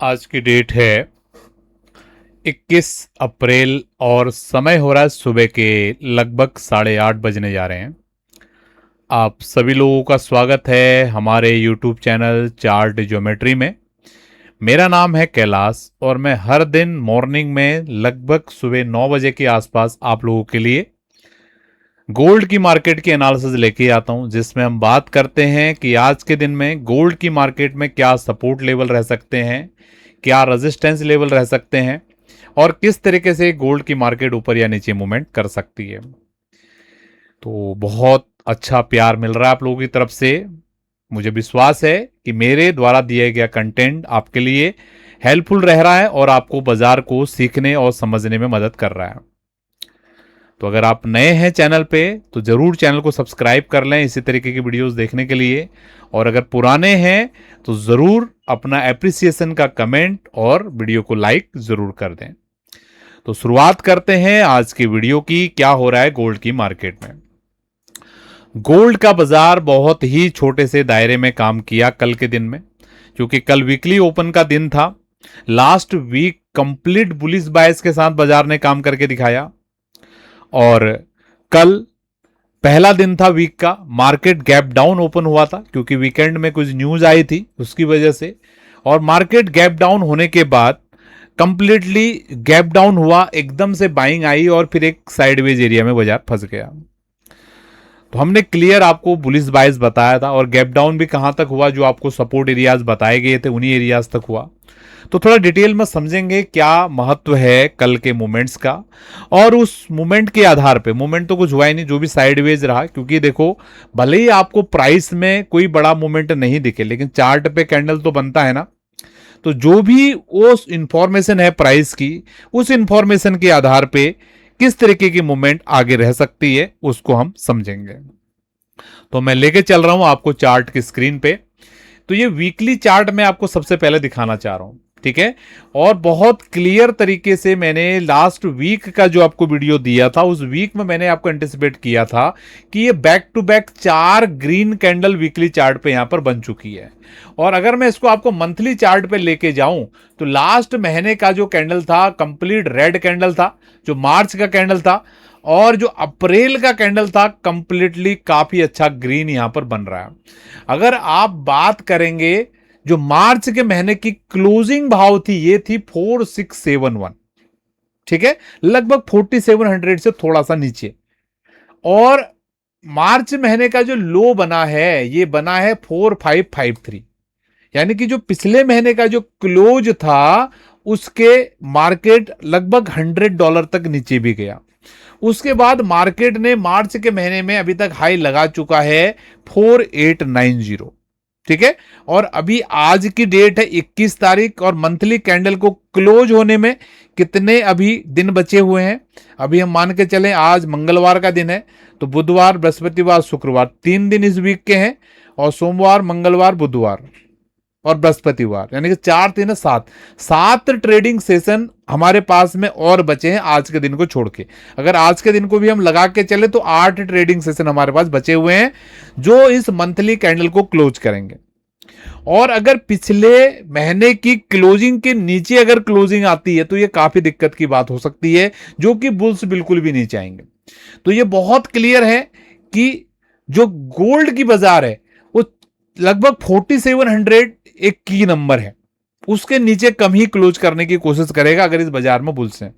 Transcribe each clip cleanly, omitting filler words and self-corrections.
आज की डेट है 21 अप्रैल और समय हो रहा है सुबह के लगभग 8:30 बजने जा रहे हैं। आप सभी लोगों का स्वागत है हमारे YouTube चैनल चार्ट ज्योमेट्री में। मेरा नाम है कैलाश और मैं हर दिन मॉर्निंग में लगभग सुबह 9 बजे के आसपास आप लोगों के लिए गोल्ड की मार्केट की एनालिसिस लेके आता हूं, जिसमें हम बात करते हैं कि आज के दिन में गोल्ड की मार्केट में क्या सपोर्ट लेवल रह सकते हैं, क्या रेजिस्टेंस लेवल रह सकते हैं और किस तरीके से गोल्ड की मार्केट ऊपर या नीचे मूवमेंट कर सकती है। तो बहुत अच्छा प्यार मिल रहा है आप लोगों की तरफ से। मुझे विश्वास है कि मेरे द्वारा दिया गया कंटेंट आपके लिए हेल्पफुल रह रहा है और आपको बाजार को सीखने और समझने में मदद कर रहा है। तो अगर आप नए हैं चैनल पे तो ज़रूर चैनल को सब्सक्राइब कर लें इसी तरीके की वीडियोस देखने के लिए, और अगर पुराने हैं तो ज़रूर अपना एप्रिसिएशन का कमेंट और वीडियो को लाइक ज़रूर कर दें। तो शुरुआत करते हैं आज की वीडियो की। क्या हो रहा है गोल्ड की मार्केट में। गोल्ड का बाजार बहुत ही छोटे से दायरे में काम किया कल के दिन में, क्योंकि कल वीकली ओपन का दिन था। लास्ट वीक कंप्लीट बुलिश बायस के साथ बाजार ने काम करके दिखाया और कल पहला दिन था वीक का। मार्केट गैप डाउन ओपन हुआ था क्योंकि वीकेंड में कुछ न्यूज आई थी उसकी वजह से, और मार्केट गैप डाउन होने के बाद कंप्लीटली गैप डाउन हुआ, एकदम से बाइंग आई और फिर एक साइडवेज एरिया में बाजार फंस गया। तो हमने क्लियर आपको बुलिश बायस बताया था और गैप डाउन भी कहां तक हुआ, जो आपको सपोर्ट एरियाज बताए गए थे उन्हीं एरियाज तक हुआ। तो थोड़ा डिटेल में समझेंगे क्या महत्व है कल के मूवमेंट्स का, और उस मूवमेंट के आधार पे, मूवमेंट तो कुछ हुआ ही नहीं, जो भी साइडवेज रहा, क्योंकि देखो भले ही आपको प्राइस में कोई बड़ा मूवमेंट नहीं दिखे लेकिन चार्ट पे कैंडल तो बनता है ना। तो जो भी उस इंफॉर्मेशन है प्राइस की, उस इंफॉर्मेशन के आधार पे किस तरीके की मूवमेंट आगे रह सकती है उसको हम समझेंगे। तो मैं लेके चल रहा हूं आपको चार्ट की स्क्रीन पे। तो ये वीकली चार्ट मैं आपको सबसे पहले दिखाना चाह रहा हूं, ठीक है। और बहुत क्लियर तरीके से मैंने लास्ट वीक का जो आपको वीडियो दिया था, उस वीक में मैंने आपको एंटिसिपेट किया था कि ये back to back 4 green candle weekly chart पे यहां पर बन चुकी है। और अगर मैं इसको आपको मंथली चार्ट पे लेके जाऊं तो लास्ट महीने का जो कैंडल था कंप्लीट रेड कैंडल था, जो मार्च का कैंडल था, और जो अप्रैल का कैंडल था कंप्लीटली काफी अच्छा ग्रीन यहां पर बन रहा है। अगर आप बात करेंगे जो मार्च के महीने की क्लोजिंग भाव थी, ये थी 4671, ठीक है, लगभग 4700 से थोड़ा सा नीचे। और मार्च महीने का जो लो बना है ये बना है 4553, यानी कि जो पिछले महीने का जो क्लोज था उसके मार्केट लगभग $100 तक नीचे भी गया। उसके बाद मार्केट ने मार्च के महीने में अभी तक हाई लगा चुका है 4890, ठीक है। और अभी आज की डेट है 21 तारीख और मंथली कैंडल को क्लोज होने में कितने अभी दिन बचे हुए हैं। अभी हम मान के चलें आज मंगलवार का दिन है, तो बुधवार, बृहस्पतिवार, शुक्रवार 3 दिन इस वीक के हैं, और सोमवार, मंगलवार, बुधवार और बृहस्पतिवार, यानी कि 4 3 7 ट्रेडिंग सेशन हमारे पास में और बचे हैं आज के दिन को छोड़ के। अगर आज के दिन को भी हम लगा के चले तो 8 ट्रेडिंग सेशन हमारे पास बचे हुए हैं जो इस मंथली कैंडल को क्लोज करेंगे। और अगर पिछले महीने की क्लोजिंग के नीचे अगर क्लोजिंग आती है तो ये काफी दिक्कत की बात हो सकती है, जो कि बुल्स बिल्कुल भी नहीं चाहेंगे। तो ये बहुत क्लियर है कि जो गोल्ड की बाजार है वो लगभग 4700 एक की नंबर है, उसके नीचे कम ही क्लोज करने की कोशिश करेगा अगर इस बाजार में बुल्स हैं।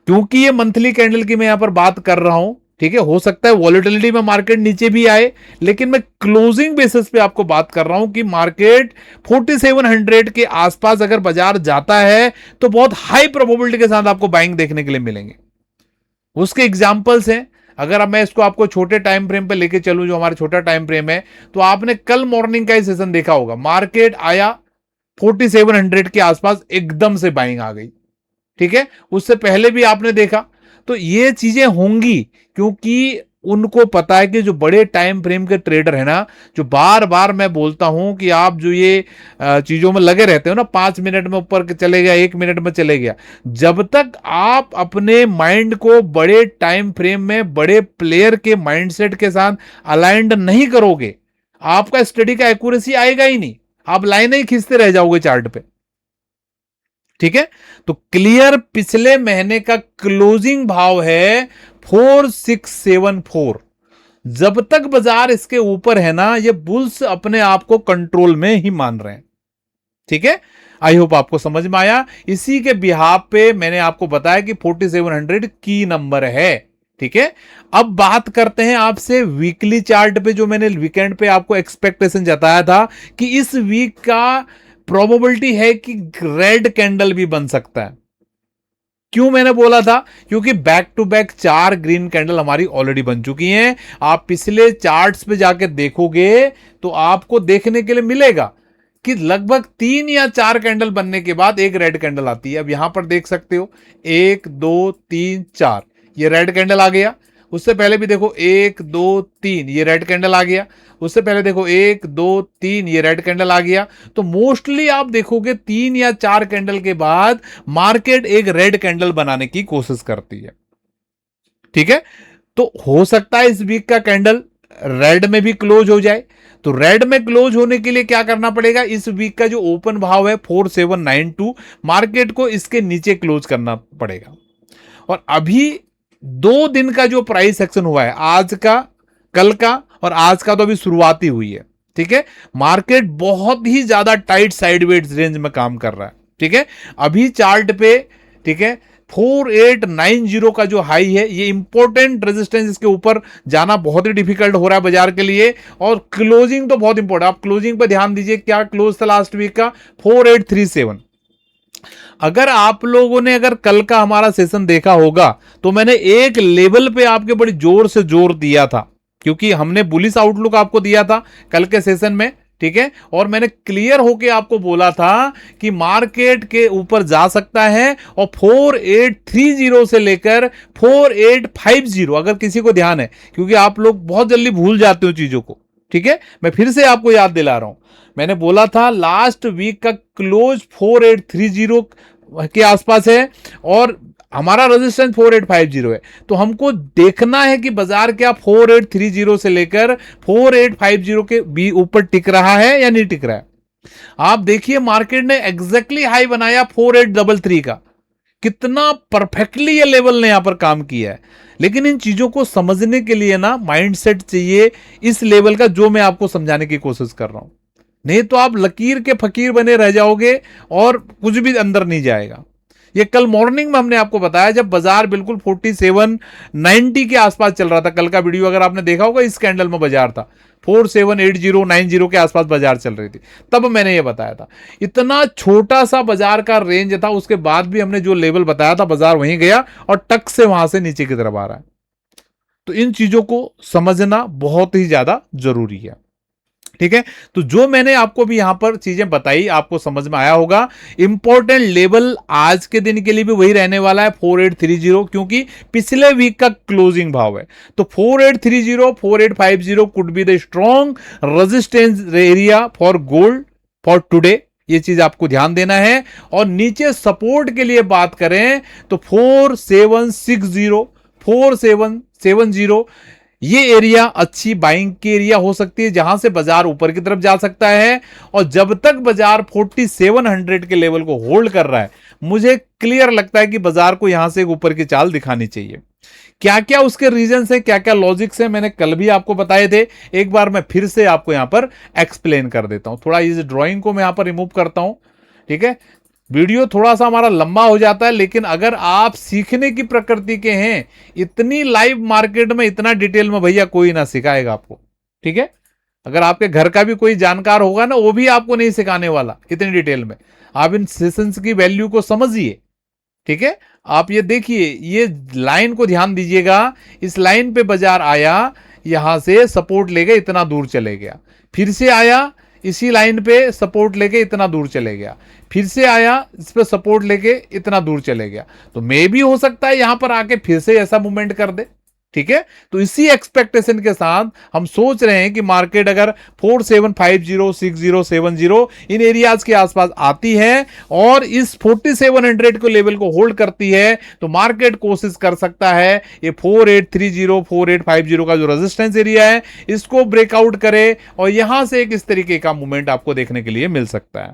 क्योंकि ये मंथली कैंडल की मैं यहां पर बात कर रहा हूं, ठीक है, हो सकता है वॉलेटिलिटी में मार्केट नीचे भी आए, लेकिन मैं क्लोजिंग बेसिस पे आपको बात कर रहा हूं कि मार्केट 4700 के आसपास अगर बाजार जाता है तो बहुत हाई प्रोबेबिलिटी के साथ आपको बाइंग देखने के लिए मिलेंगे। उसके एग्जांपल्स हैं। अगर अब मैं इसको आपको छोटे टाइम फ्रेम पे लेके चलूं, जो हमारा छोटा टाइम फ्रेम है, तो आपने कल मॉर्निंग का ही सेशन देखा होगा, मार्केट आया 4700 के आसपास, एकदम से बाइंग आ गई, ठीक है। उससे पहले भी आपने देखा। तो ये चीजें होंगी क्योंकि उनको पता है कि जो बड़े टाइम फ्रेम के ट्रेडर है ना, जो बार बार मैं बोलता हूं कि आप जो ये चीजों में लगे रहते हो ना, 5 मिनट में ऊपर चले गया, 1 मिनट में चले गया, जब तक आप अपने माइंड को बड़े टाइम फ्रेम में बड़े प्लेयर के माइंडसेट के साथ अलाइंड नहीं करोगे, आपका स्टडी का एक्यूरेसी आएगा ही नहीं, आप लाइनें ही खींचते रह जाओगे चार्ट पे। ठीक है, तो क्लियर पिछले महीने का क्लोजिंग भाव है 4674। जब तक बाजार इसके ऊपर है ना, ये बुल्स अपने आप को कंट्रोल में ही मान रहे हैं। ठीक है, आई होप आपको समझ में आया। इसी के बिहाफ पे मैंने आपको बताया कि 4700 की नंबर है। ठीक है, अब बात करते हैं आपसे वीकली चार्ट पे, जो मैंने वीकेंड पे आपको एक्सपेक्टेशन जताया था कि इस वीक का प्रोबेबिलिटी है कि रेड कैंडल भी बन सकता है। क्यों मैंने बोला था? क्योंकि back to back 4 green candle हमारी ऑलरेडी बन चुकी हैं। आप पिछले चार्ट्स पे जाके देखोगे तो आपको देखने के लिए मिलेगा कि लगभग 3 या 4 कैंडल बनने के बाद एक रेड कैंडल आती है। अब यहां पर देख सकते हो 1 2 3 4, ये रेड कैंडल आ गया। उससे पहले भी देखो 1 2 3, ये रेड कैंडल आ गया। उससे पहले देखो 1 2 3, ये रेड कैंडल आ गया। तो मोस्टली आप देखोगे 3 या 4 कैंडल के बाद मार्केट एक रेड कैंडल बनाने की कोशिश करती है। ठीक है, तो हो सकता है इस वीक का कैंडल रेड में भी क्लोज हो जाए। तो रेड में क्लोज होने के लिए क्या करना पड़ेगा? इस वीक का जो ओपन भाव है 4792, मार्केट को इसके नीचे क्लोज करना पड़ेगा। और अभी 2 दिन का जो प्राइस एक्शन हुआ है, आज का, कल का और आज का, तो अभी शुरुआती हुई है। ठीक है, मार्केट बहुत ही ज्यादा टाइट साइडवेज रेंज में काम कर रहा है। ठीक है, अभी चार्ट पे, ठीक है, 4890 का जो हाई है, ये इंपॉर्टेंट रेजिस्टेंस, इसके ऊपर जाना बहुत ही डिफिकल्ट हो रहा है बाजार के लिए। और क्लोजिंग तो बहुत इंपॉर्टेंट, आप क्लोजिंग पे ध्यान दीजिए, क्या क्लोज था लास्ट वीक का? 4837। अगर आप लोगों ने अगर कल का हमारा सेशन देखा होगा तो मैंने एक लेवल पे आपके बड़ी जोर से जोर दिया था, क्योंकि हमने बुलिश आउटलुक आपको दिया था कल के सेशन में। ठीक है, और मैंने क्लियर होके आपको बोला था कि मार्केट के ऊपर जा सकता है, और 4830 से लेकर 4850, अगर किसी को ध्यान है, क्योंकि आप लोग बहुत जल्दी भूल जाते हो चीजों को। ठीक है, मैं फिर से आपको याद दिला रहा हूं, मैंने बोला था लास्ट वीक का क्लोज 4830 के आसपास है और हमारा रेजिस्टेंस 4850 है। तो हमको देखना है कि बाजार क्या 4830 से लेकर 4850 के भी ऊपर टिक रहा है या नहीं टिक रहा है। आप देखिए मार्केट ने एग्जैक्टली हाई बनाया 4833 का, कितना परफेक्टली ये लेवल ने यहां पर काम किया है। लेकिन इन चीजों को समझने के लिए ना माइंडसेट चाहिए इस लेवल का, जो मैं आपको समझाने की कोशिश कर रहा हूं। नहीं तो आप लकीर के फकीर बने रह जाओगे और कुछ भी अंदर नहीं जाएगा। ये कल मॉर्निंग में हमने आपको बताया, जब बाजार बिल्कुल 4790 के आसपास चल रहा था। कल का वीडियो अगर आपने देखा होगा, इस कैंडल में बाजार था 478090 के आसपास बाजार चल रही थी, तब मैंने ये बताया था। इतना छोटा सा बाजार का रेंज था, उसके बाद भी हमने जो लेवल बताया था बाजार वहीं गया और टक से वहां से नीचे की तरफ आ रहा है। तो इन चीजों को समझना बहुत ही ज्यादा जरूरी है। ठीक है, तो जो मैंने आपको भी यहां पर चीजें बताई आपको समझ में आया होगा। इंपॉर्टेंट लेवल आज के दिन के लिए भी वही रहने वाला है 4830, क्योंकि पिछले वीक का क्लोजिंग भाव है। तो 4830 4850 could be the strong resistance area for gold for today, ये चीज आपको ध्यान देना है। और नीचे सपोर्ट के लिए बात करें तो 4760 4770, ये एरिया अच्छी बाइंग की एरिया हो सकती है, जहां से बाजार ऊपर की तरफ जा सकता है। और जब तक बाजार 4700 के लेवल को होल्ड कर रहा है, मुझे क्लियर लगता है कि बाजार को यहां से ऊपर की चाल दिखानी चाहिए। क्या क्या उसके रीजंस है, क्या क्या लॉजिक्स है, मैंने कल भी आपको बताए थे। एक बार मैं फिर से आपको यहां पर एक्सप्लेन कर देता हूं। थोड़ा इस ड्रॉइंग को मैं यहां पर रिमूव करता हूं। ठीक है, वीडियो थोड़ा सा हमारा लंबा हो जाता है, लेकिन अगर आप सीखने की प्रकृति के हैं, इतनी लाइव मार्केट में इतना डिटेल में भैया कोई ना सिखाएगा आपको। ठीक है, अगर आपके घर का भी कोई जानकार होगा ना, वो भी आपको नहीं सिखाने वाला इतनी डिटेल में। आप इन सेशंस की वैल्यू को समझिए। ठीक है, आप ये देखिए, ये लाइन को ध्यान दीजिएगा। इस लाइन पे बाजार आया, यहां से सपोर्ट लेके इतना दूर चले गया, फिर से आया इसी लाइन पे सपोर्ट लेके इतना दूर चले गया, फिर से आया इस पे सपोर्ट लेके इतना दूर चले गया। तो मे भी हो सकता है यहां पर आके फिर से ऐसा मूवमेंट कर दे। ठीक है, तो इसी एक्सपेक्टेशन के साथ हम सोच रहे हैं कि मार्केट अगर 4750 60 70 इन एरियाज के आसपास आती है और इस 4700 को लेवल को होल्ड करती है, तो मार्केट कोशिश कर सकता है ये 4830 4850 का जो रेजिस्टेंस एरिया है इसको ब्रेकआउट करे, और यहां से एक इस तरीके का मूवमेंट आपको देखने के लिए मिल सकता है।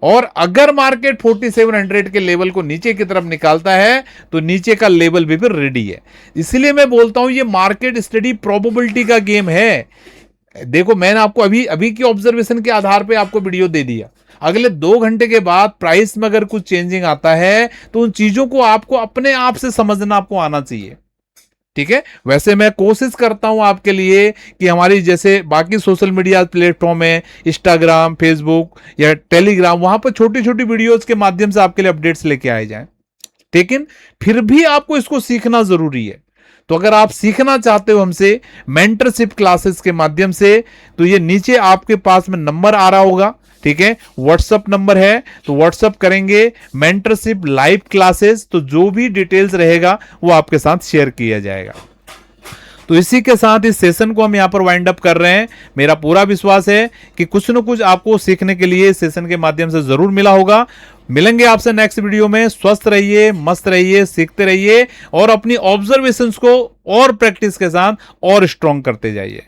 और अगर मार्केट 4700 के लेवल को नीचे की तरफ निकालता है तो नीचे का लेवल भी फिर रेडी है। इसलिए मैं बोलता हूं ये मार्केट स्टडी प्रोबेबिलिटी का गेम है। देखो मैंने आपको अभी अभी की ऑब्जर्वेशन के आधार पे आपको वीडियो दे दिया, अगले 2 घंटे के बाद प्राइस में अगर कुछ चेंजिंग आता है तो उन चीजों को आपको अपने आप से समझना आपको आना चाहिए। ठीक है, वैसे मैं कोशिश करता हूं आपके लिए कि हमारी जैसे बाकी सोशल मीडिया प्लेटफॉर्म है, इंस्टाग्राम, फेसबुक या टेलीग्राम, वहां पर छोटी छोटी वीडियोस के माध्यम से आपके लिए अपडेट्स लेके आए जाएं। लेकिन फिर भी आपको इसको सीखना जरूरी है। तो अगर आप सीखना चाहते हो हमसे मेंटरशिप क्लासेस के माध्यम से, तो ये नीचे आपके पास में नंबर आ रहा होगा, ठीक है, व्हाट्सअप नंबर है, तो व्हाट्सअप करेंगे मेंटरशिप लाइव क्लासेस, तो जो भी डिटेल्स रहेगा वो आपके साथ शेयर किया जाएगा। तो इसी के साथ इस सेशन को हम यहां पर वाइंड अप कर रहे हैं। मेरा पूरा विश्वास है कि कुछ न कुछ आपको सीखने के लिए इस सेशन के माध्यम से जरूर मिला होगा। मिलेंगे आपसे नेक्स्ट वीडियो में। स्वस्थ रहिए, मस्त रहिए, सीखते रहिए और अपनी ऑब्जर्वेशंस को और प्रैक्टिस के साथ और स्ट्रॉन्ग करते जाइए।